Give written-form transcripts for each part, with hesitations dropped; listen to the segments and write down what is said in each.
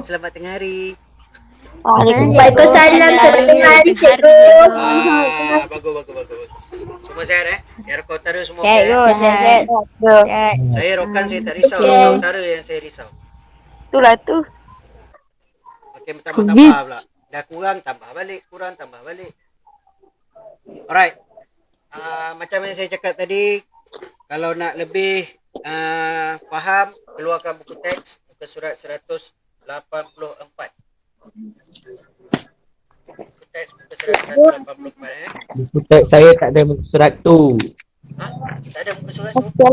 Selamat tengah hari. Waalaikumsalam. Selamat tengah hari, cikgu. Bagus, bagus, bagus, bagus. Semua sehat Aircon utara semua okey Sehat, sehat. Sehat. Saya Rokan, saya tak risau. Okey. Rokan utara yang saya risau. Itulah tu. Okey, tambah-tambah pula. Dah kurang, tambah balik. Kurang, tambah balik. Alright. Macam yang saya cakap tadi, kalau nak lebih faham, keluarkan buku teks, muka surat 184. Buku teks, muka surat 184 Buku teks saya tak ada muka surat tu. Tak ada muka surat tu?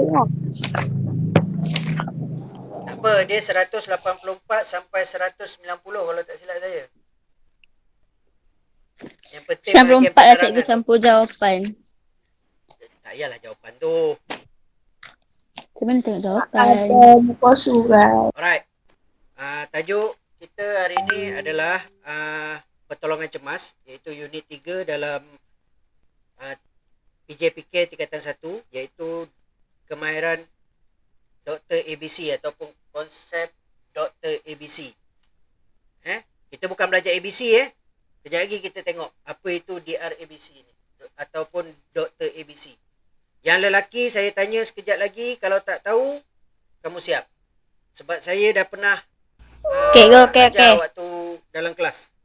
Tak apa, dia 184 sampai 190 kalau tak silap saya. Yang penting 94 lah cikgu campur jawapan. Tak payahlah jawapan tu. Macam mana tengok jawapan? Muka surat. Alright. Tajuk kita hari ini adalah pertolongan cemas, iaitu unit 3 dalam PJPK tingkatan 1, iaitu kemahiran Dr. ABC ataupun konsep Dr. ABC. Kita bukan belajar ABC Kejap lagi kita tengok apa itu DRABC ni ataupun Dr. ABC. Yang lelaki saya tanya sekejap lagi, kalau tak tahu kamu siap. Sebab saya dah pernah ajar waktu dalam kelas.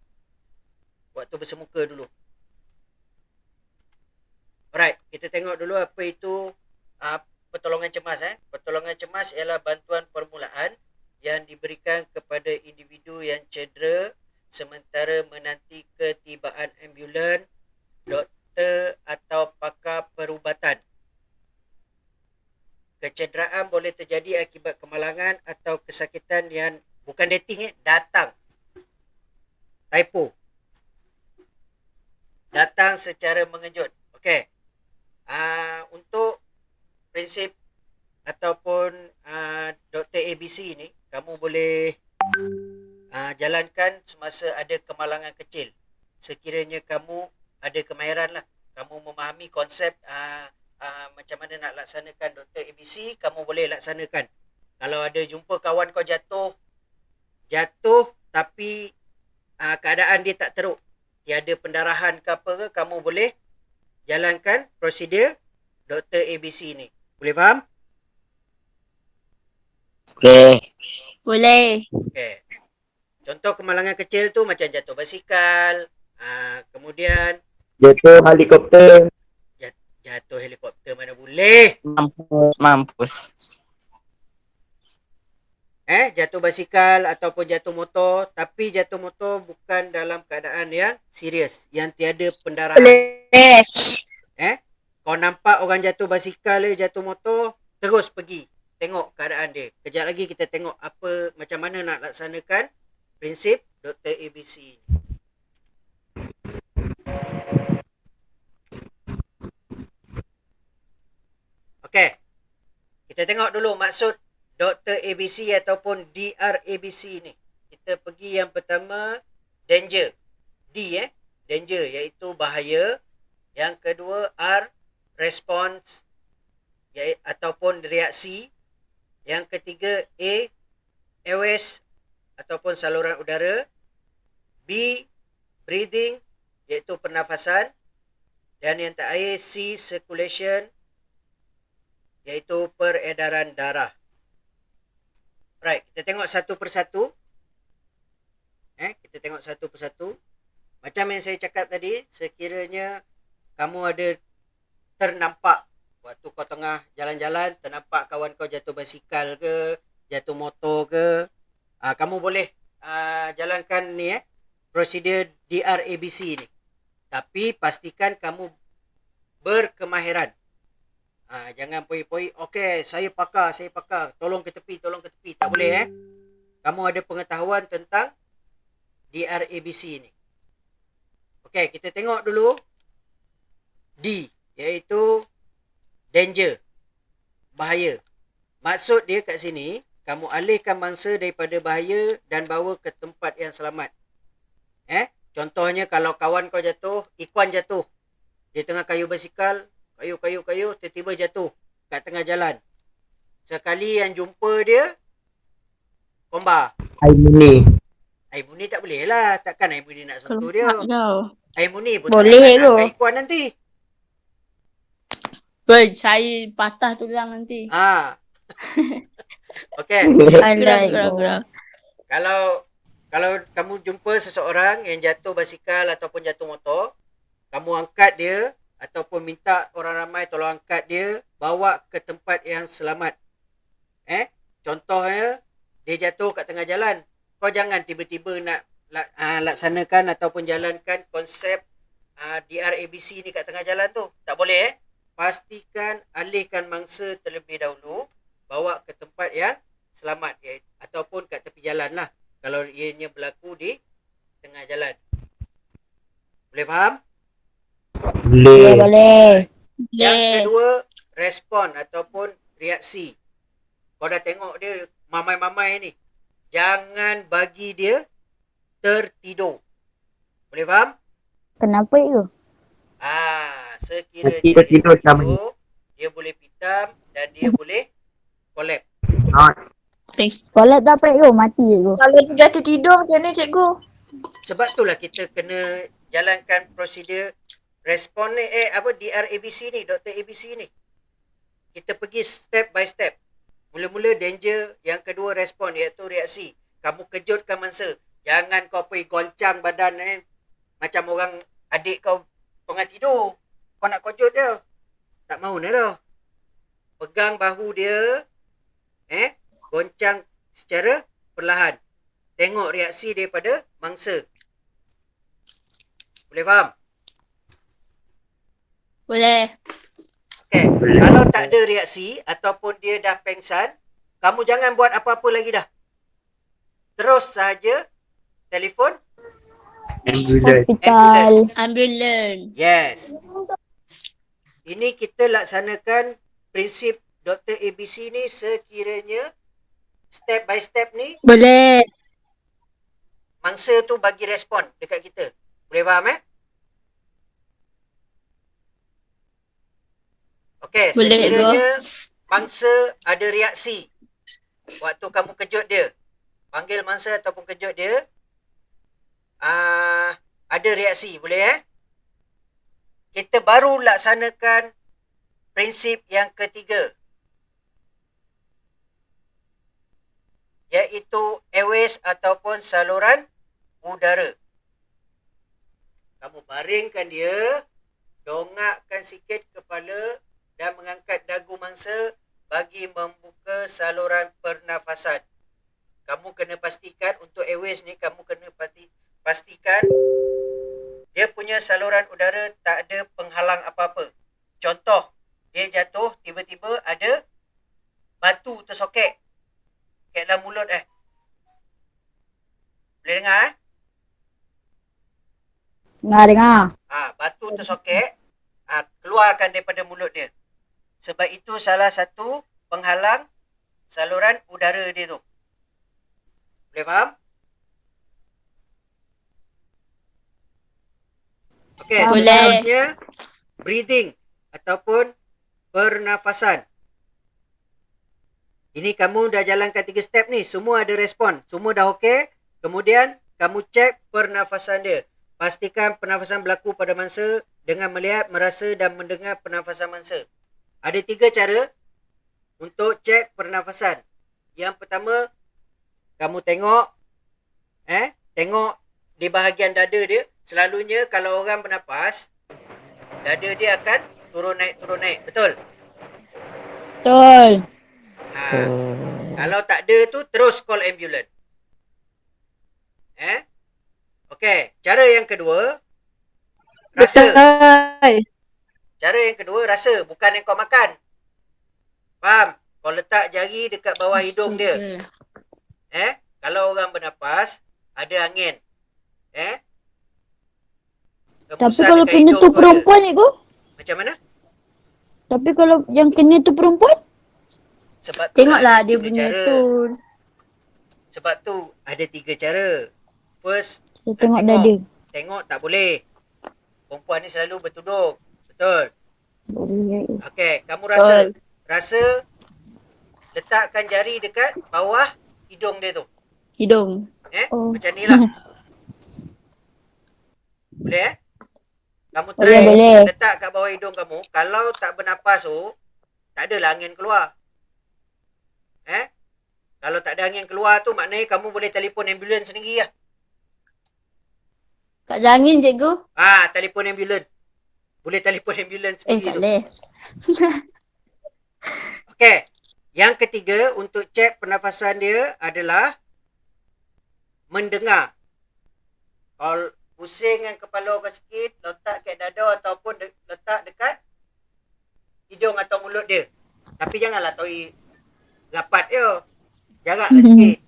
Waktu bersemuka dulu. Alright, kita tengok dulu apa itu pertolongan cemas. Pertolongan cemas ialah bantuan permulaan yang diberikan kepada individu yang cedera sementara menanti ketibaan ambulan, doktor atau pakar perubatan. Kecederaan boleh terjadi akibat kemalangan atau kesakitan yang bukan dating datang. Typo. Datang secara mengejut. Okey. Untuk prinsip ataupun Dr. ABC ni, kamu boleh jalankan semasa ada kemalangan kecil. Sekiranya kamu ada kemahiran lah, kamu memahami konsep macam mana nak laksanakan Dr. ABC, kamu boleh laksanakan. Kalau ada jumpa kawan kau jatuh tapi keadaan dia tak teruk, tiada pendarahan ke apa ke, kamu boleh jalankan prosedur Dr. ABC ni. Boleh faham? Okey. Boleh. Okey. Contoh kemalangan kecil tu macam jatuh basikal, kemudian Jatuh helikopter. Jatuh helikopter mana boleh. Mampus. Jatuh basikal ataupun jatuh motor, tapi jatuh motor bukan dalam keadaan yang serius, yang tiada pendarahan. Kau nampak orang jatuh basikal jatuh motor, terus pergi tengok keadaan dia. Kejap lagi kita tengok apa, macam mana nak laksanakan prinsip Dr. ABC. Okey. Kita tengok dulu maksud Dr. ABC ataupun DRABC ni. Kita pergi yang pertama, danger. Danger iaitu bahaya. Yang kedua, R, response ataupun reaksi. Yang ketiga, A, airways ataupun saluran udara. B, breathing iaitu pernafasan. Dan yang terakhir, C, circulation iaitu peredaran darah. Right, kita tengok satu persatu. Kita tengok satu persatu. Macam yang saya cakap tadi, sekiranya kamu ada ternampak waktu kau tengah jalan-jalan, ternampak kawan kau jatuh basikal ke, jatuh motor ke, kamu boleh jalankan ni prosedur DRABC ni. Tapi pastikan kamu berkemahiran. Jangan poi-poi, okey, saya pakar, tolong ke tepi. Tak boleh Kamu ada pengetahuan tentang DRABC ni. Okey, kita tengok dulu D, iaitu danger, bahaya. Maksud dia kat sini, kamu alihkan mangsa daripada bahaya dan bawa ke tempat yang selamat. Contohnya kalau kawan kau jatuh, Ikuan jatuh. Dia tengah kayu basikal, kayu, tiba-tiba jatuh kat tengah jalan. Sekali yang jumpa dia, Komba. Aimuni. Air murni tak boleh lah. Takkan air murni nak sentuh dia. Kelompak kau. Air murni pun Boleh tak ke? nak kat ikuan nanti. Woi, saya patah tulang nanti. Ha. Okey. Alai. Kalau kamu jumpa seseorang yang jatuh basikal ataupun jatuh motor, kamu angkat dia ataupun minta orang ramai tolong angkat dia, bawa ke tempat yang selamat. Contohnya dia jatuh kat tengah jalan. Kau jangan tiba-tiba nak laksanakan ataupun jalankan konsep DRABC ni kat tengah jalan tu. Tak boleh. Pastikan alihkan mangsa terlebih dahulu, bawa ke tempat yang selamat ataupun kat tepi jalan lah kalau ianya berlaku di tengah jalan. Boleh faham? Boleh. Yang kedua, respon ataupun reaksi. Kau dah tengok dia mamai-mamai ni, jangan bagi dia tertidur. Boleh faham? Kenapa itu? Sekiranya Tidur dia sama tertidur, dia boleh pitam dan dia boleh collapse. Thanks. Kolak tak apa itu? Mati itu. Kalau dia jatuh tidur macam mana cikgu? Sebab itulah kita kena jalankan prosedur respon ni, DRABC ni, Dr. ABC ni. Kita pergi step by step. Mula-mula danger, yang kedua respon iaitu reaksi. Kamu kejutkan mangsa. Jangan kau pergi goncang badan macam orang adik kau tengah tidur. Kau nak kejut dia. Tak mahu ni dah. Pegang bahu dia. Goncang secara perlahan. Tengok reaksi daripada mangsa. Boleh faham? Boleh. Okay. Kalau tak ada reaksi ataupun dia dah pengsan, kamu jangan buat apa-apa lagi dah. Terus sahaja telefon Hospital. Ambulans. Yes. Ini kita laksanakan prinsip Dr. ABC ni sekiranya step by step ni Boleh. mangsa tu bagi respon dekat kita. Boleh faham Okey, Boleh, sekiranya mangsa ada reaksi waktu kamu kejut dia. Panggil mangsa ataupun kejut dia. Ada reaksi, boleh Kita baru laksanakan prinsip yang ketiga. Iaitu airways ataupun saluran udara. Kamu baringkan dia, dongakkan sikit kepala dan mengangkat dagu mangsa bagi membuka saluran pernafasan. Kamu kena pastikan untuk airways ni, kamu kena pastikan dia punya saluran udara tak ada penghalang apa-apa. Contoh, dia jatuh tiba-tiba ada batu tersokek kat dalam mulut Boleh dengar Dengar. batu tersokek, keluarkan daripada mulut dia. Sebab itu salah satu penghalang saluran udara dia tu. Boleh faham? Okey, Boleh. seterusnya breathing ataupun pernafasan. Ini kamu dah jalankan 3 step ni, semua ada respon, semua dah okey. Kemudian kamu cek pernafasan dia. Pastikan pernafasan berlaku pada mangsa dengan melihat, merasa dan mendengar pernafasan mangsa. Ada 3 cara untuk cek pernafasan. Yang pertama, kamu tengok di bahagian dada dia. Selalunya kalau orang bernafas, dada dia akan turun naik. Betul? Betul. Kalau tak ada tu, terus call ambulans. Okey, cara yang kedua, rasa. Cara yang kedua, rasa. Bukan yang kau makan. Faham? Kau letak jari dekat bawah hidung dia. Kalau orang bernafas, ada angin. Tapi Hembusan kalau dekat kena hidung tu tu ada. perempuan ni ko? Macam mana? Tapi kalau yang kena tu perempuan? Sebab tu Tengoklah ada dia 3 punya cara. tu. Sebab tu ada 3 cara. First, Saya tengok tengok. dada. Tengok tak boleh. Perempuan ni selalu bertudung. Betul. Boleh. Okey, kamu rasa. Betul. Rasa, letakkan jari dekat bawah hidung dia tu. Hidung. Oh. Macam ni lah. Boleh Kamu Boleh, try boleh. letak kat bawah hidung kamu. Kalau tak bernafas tu, tak adalah angin keluar. Kalau tak ada angin keluar tu, maknanya kamu boleh telefon ambulans sendiri lah. Tak ada angin, cikgu. Telefon ambulans. Boleh telefon ambulans sendiri Tak tu. boleh. Okey. Yang ketiga, untuk cek pernafasan dia adalah mendengar. Kalau pusing dengan kepala kau sikit, letak kat dada ataupun letak dekat hidung atau mulut dia. Tapi janganlah tahu rapat dia. Jaraklah sikit.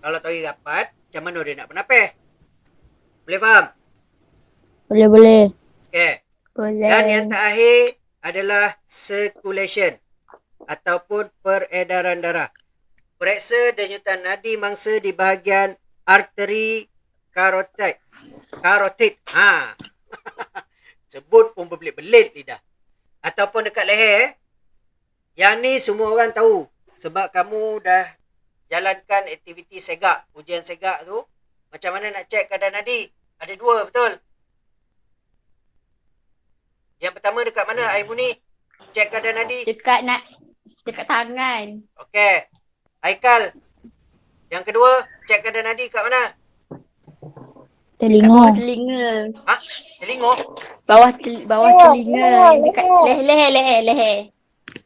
Kalau tahu rapat, macam mana dia nak bernafas? Boleh faham? Boleh. Okey. Boleh. Dan yang terakhir adalah circulation ataupun peredaran darah. Periksa denyutan nadi mangsa di bahagian arteri karotid. Sebut pun berbelit-belit lidah. Ataupun dekat leher. Yang ni semua orang tahu. Sebab kamu dah jalankan aktiviti segak. Ujian segak tu. Macam mana nak cek kadar nadi? Ada dua, betul? Yang pertama dekat mana, Aimuni? Cek kadar nadi. Dekat tangan. Okey. Haikal. Yang kedua, cek kadar nadi kat mana? Kat Telinga. bawah telinga. Telinga? Bawah telinga. Dekat leher.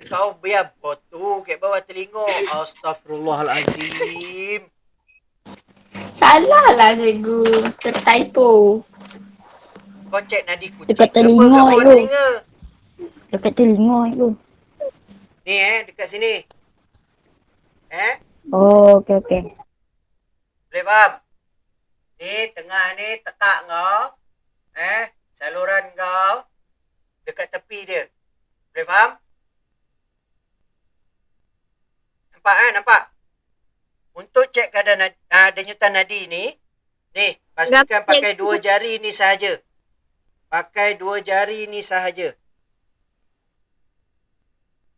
Kau biar botu kat bawah telinga. Astaghfirullahalazim. Salah lah cikgu. Tertypo. Kau cek nadi kucing Dekat ke apa telinga kat bawah tu. telinga? Dekat telinga tu. Ni dekat sini. Oh, okey. Boleh faham? Ni tengah ni tekak kau. Saluran kau dekat tepi dia. Boleh faham? Nampak? Untuk cek kadar denyutan nadi ni, pastikan pakai dua jari ni sahaja. Pakai dua jari ni sahaja.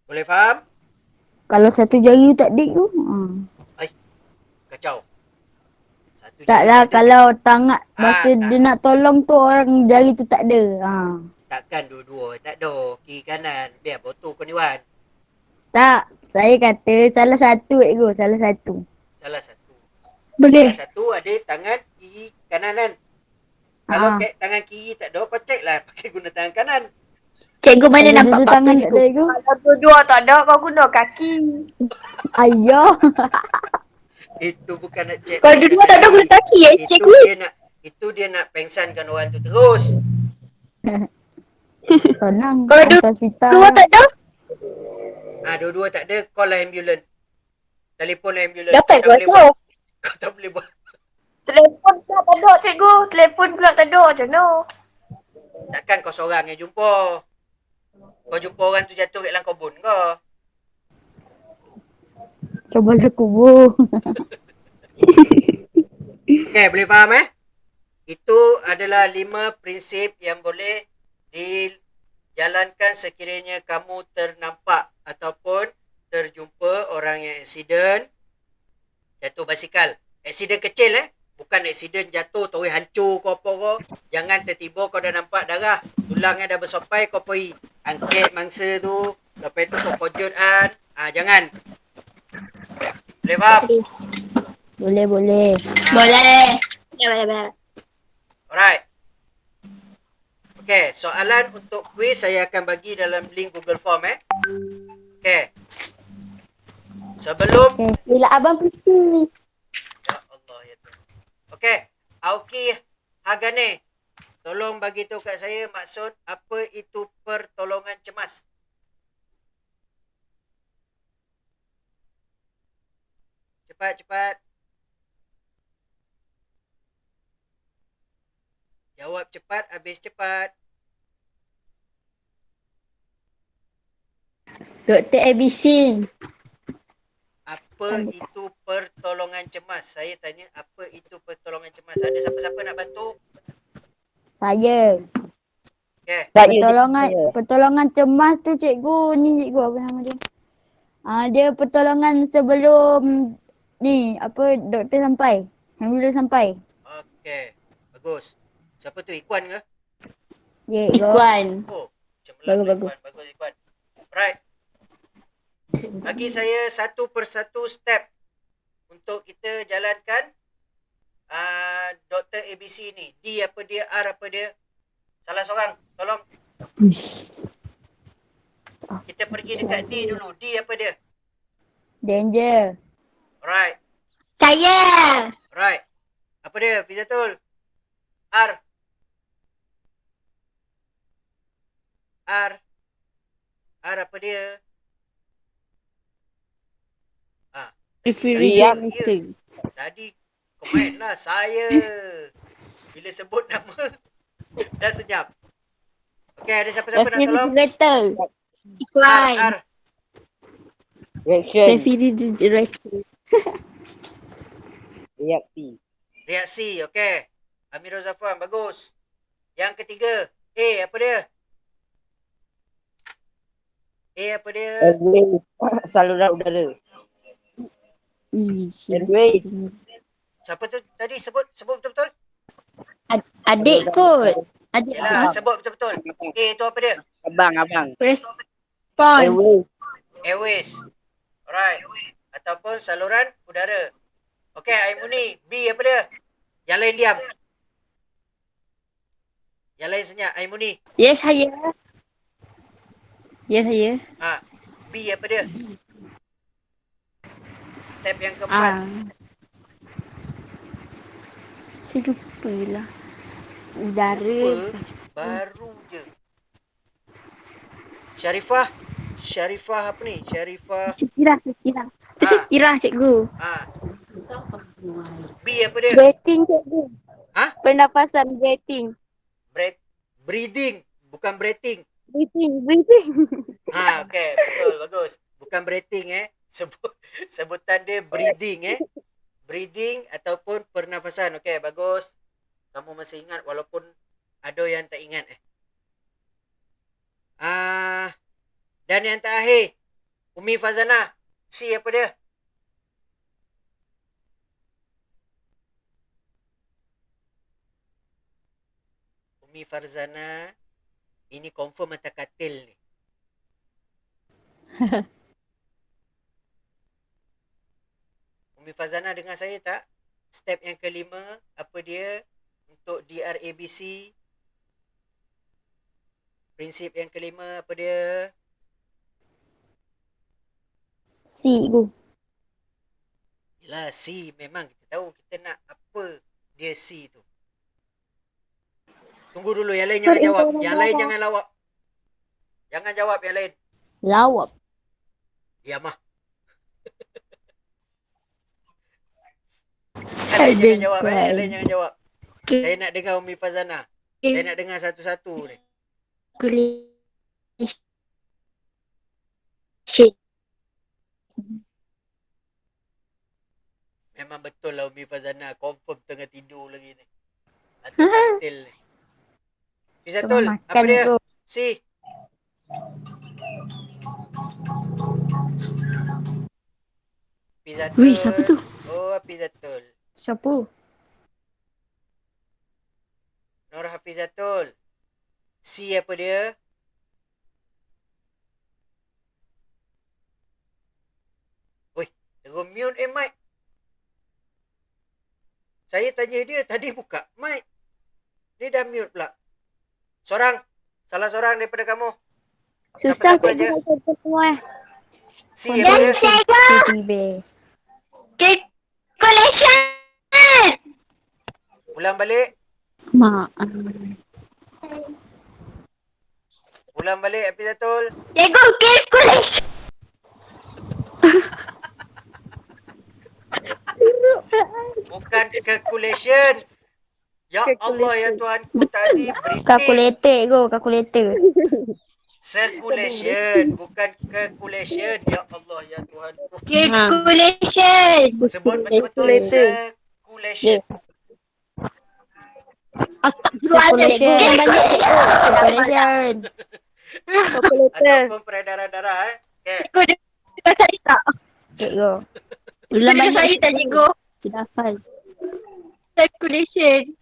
Boleh faham? Kalau satu jari tak ada tu. Kacau. Satu Taklah jari kalau tangan masa tak. dia nak tolong tu orang jari tu tak ada. Takkan dua-dua. Tak ada. Kiri kanan. Biar botol kau ni Wan. Tak. Saya kata salah satu cikgu. Salah satu. Salah satu. Boleh. Salah satu ada tangan kiri kanan kan. Kalau tangan kiri tak ada, kau cek lah pakai guna tangan kanan. Cikgu mana Kalau nampak dua tangan tak ada cikgu. Kalau dua tak ada, kau guna kaki. Ayah. Itu bukan nak cek. Kalau dua tak ada, guna kaki ya cikgu. Itu dia nak pengsankan orang tu terus. Senang. Kalau Hantar hospital. Dua tak ada? Dua-dua tak ada, call lah ambulans. Telefon lah ambulans. Dapat Kau tak boleh buat buat. Kau tak boleh buat. Telefon pula tak ada cikgu. Telefon pula tak ada. Macam mana? Takkan kau seorang yang jumpa. Kau jumpa orang tu jatuh kat dalam kebun kau. Cubalah kubur. Okey, boleh faham Itu adalah 5 prinsip yang boleh dijalankan sekiranya kamu ternampak ataupun terjumpa orang yang aksiden jatuh basikal. Aksiden kecil bukan aksiden jatuh terus hancur kau apa kau. Jangan tertiba kau dah nampak darah, tulangnya dah bersopai kau pergi angkat mangsa tu, lepas tu kau kojut jangan. Boleh faham? Boleh. Boleh. Boleh. Alright. Okay, soalan untuk quiz saya akan bagi dalam link Google Form Okay. Sebelum Bila abang pasti. Ya Allah ya Tuhan. Okay, Aoki Hagane, tolong bagi tahu kat saya maksud apa itu pertolongan cemas. Cepat. Jawab cepat, habis cepat. Dr. ABC. Apa itu pertolongan cemas? Saya tanya apa itu pertolongan cemas. Ada siapa-siapa nak bantu? Saya. Okay. Pertolongan cemas tu cikgu. Ni cikgu apa nama dia? Dia pertolongan sebelum ni doktor sampai. Bila sampai? Okey. Bagus. Siapa tu? Ikwan ke? Cikgu. Ikuan. Oh, cemerlang lah Bagus, Ikwan. Bagus Ikwan. Right. Bagi saya satu persatu step untuk kita jalankan Dr. ABC ni. D apa dia, R apa dia. Salah seorang. Tolong. Kita pergi dekat D dulu. D apa dia? Danger. Alright. Saya. Right. Apa dia? Fizatul. R. R. R apa dia? Refrigerator. Tadi komen lah saya. Bila sebut nama dah senyap. Okey, ada siapa-siapa nak tolong? Refrigerator. R, Iklan. R. Reaction. Refrigerator. Reaksi. Reaksi, okey. Amirul Zafran, bagus. Yang ketiga, A apa dia? A apa dia? Airways. Saluran udara. Airways. Siapa tu tadi sebut betul-betul? Adik kot. Adik. Yalah, sebut betul-betul. A tu apa dia? Abang. Pon. Airways. Airways. Alright. Ataupun saluran udara. Okey, Aimuni. B apa dia? Yang lain diam. Yang lain senyap. Aimuni. Yes, saya. Ya, saya. B apa dia? Step yang keempat. Saya lupa lah. Udara. Lupa. Baru je. Syarifah apa ni? Syarifah. Sekirah. Itu sekirah, cikgu. B apa dia? Breathing, cikgu. Pernafasan, breathing. Breathing. Bukan breathing. Breathing. Okey, betul, bagus. Bukan breathing sebutan dia breathing Breathing ataupun pernafasan. Okey, bagus. Kamu masih ingat walaupun ada yang tak ingat dan yang terakhir, Umi Fazana. C apa dia? Umi Farzana. Ini confirm mata katil ni. Umi Fazana dengar saya tak? Step yang kelima, apa dia? Untuk DRABC. Prinsip yang kelima, apa dia? Cikgu. Yelah, C. Memang kita tahu kita nak apa dia C tu. Tunggu dulu, yang lain jangan jawab. Yang lain jangan lawak. Jangan jawab yang lain. Lawak. Diam lah. Yang lain jangan jawab. Yang lain jangan jawab. Saya nak dengar Umi Fazana. Saya nak dengar satu-satu ni. Memang betul lah Umi Fazana. Confirm tengah tidur lagi ni. Atau katil ni. Fizatul, apa dia? C. Fizatul. Wih, siapa tu? Oh, Fizatul. Siapa? Nur Hafizatul. C apa dia? Oi, terus mute mic. Saya tanya dia, tadi buka mic. Dia dah mute pula. Salah seorang daripada kamu. Susah Siapa-siapa aja? cikgu semua. C apa dia? Cikgu. Calculation. Ulang balik. Mak. Ulang balik Hafizatul. Cikgu, calculation. Bukan calculation. Ya Allah ya Tuhanku, tadi breathing. Kalkulator. Circulation, bukan calculation. Ya Allah ya Tuhanku. Calculation. Sebut betul-betul circulation. Circulation. Balik cikgu. Circulation. Ataupun peredaran darah Okay. Cikgu, dia saya tak. Cikgu. Ulang Dia balik. saya tak, cikgu. Tidak hafal. Circulation.